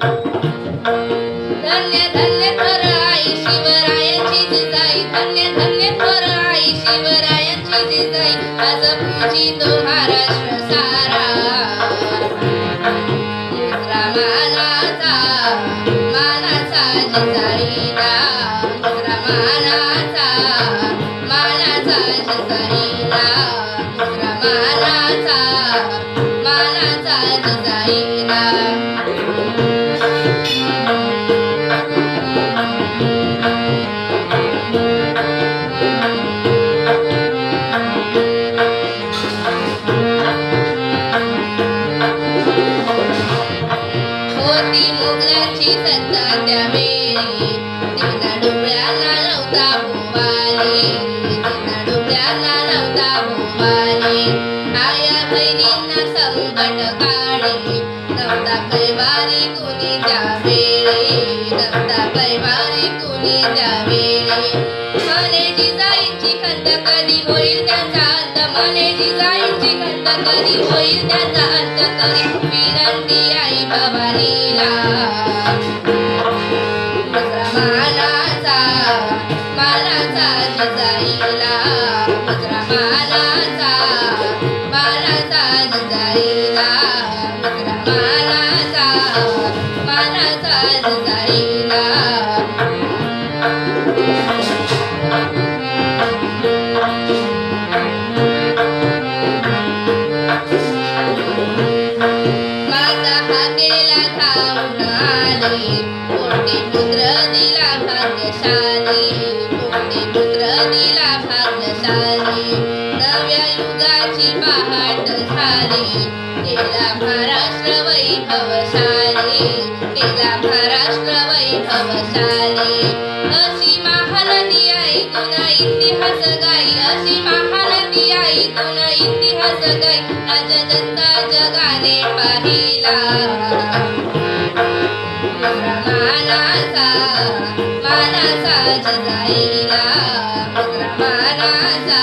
धन्य धन्य थोर आई शिवरायांची जिजाई, धन्य धन्य थोर आई शिवरायांची जिजाई, आज पूजितो महाराष्ट्र सारा. मुद्रा मानाचा मानाचा जिजाईला, मुद्रा मानाचा मानाचा जिजाईला, मुद्रा मानाचा मानाचा जिजाईला. होती मुघलांची सत्ता त्यावेळी, तिना डोळ्यांना नव्हता भोवाली, तिना डोळ्यांना नव्हता भोवाली. आया बहिणींना संकट काळी, नव्हता कैवारी कुणी त्यावेळी, नव्हता कैवारी कुणी त्यावेळी. मने जिजाईची खंत कधी होईल त्यांचा अंत, मने जिजाईची खंत कधी होईल त्यांचा अंत, तरी विनंती आई भवानीला. मुद्रा मानाचा मानाचा जिजाईला, मुद्रा मानाचा मानाचा जिजाईला, मुद्रा मानाचा मानाचा जिजाईला. माता हाकेला धावून आली, कोटी पुत्र दिला भाग्यशाली, कोटी पुत्र दिला भाग्यशाली. नव्या युगाची पहाट झाली, केला महाराष्ट्र वैभवशाली, केला महाराष्ट्र वैभवशाली. अशी महानदी ऐकून इतिहास गाई, अशी महानदी ऐकून इतिहास गाई, राजदत्ता जगाने पाहिला. मुद्रा मानाचा मानाचा जिजाईला, मुद्रा मानाचा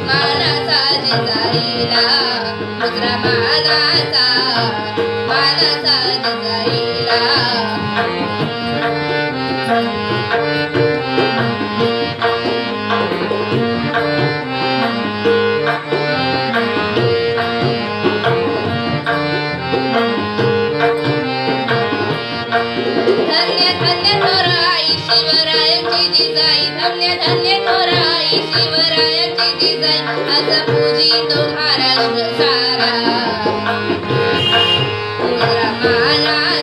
मानाचा जिजाईला, मुद्रा मानाचा मानाचा जिजाईला. धन्य धन्य थोर आई शिवरायांची जिजाई, धन्य धन्य थोर आई शिवरायांची जिजाई, आज पूजितो महाराष्ट्र सारा.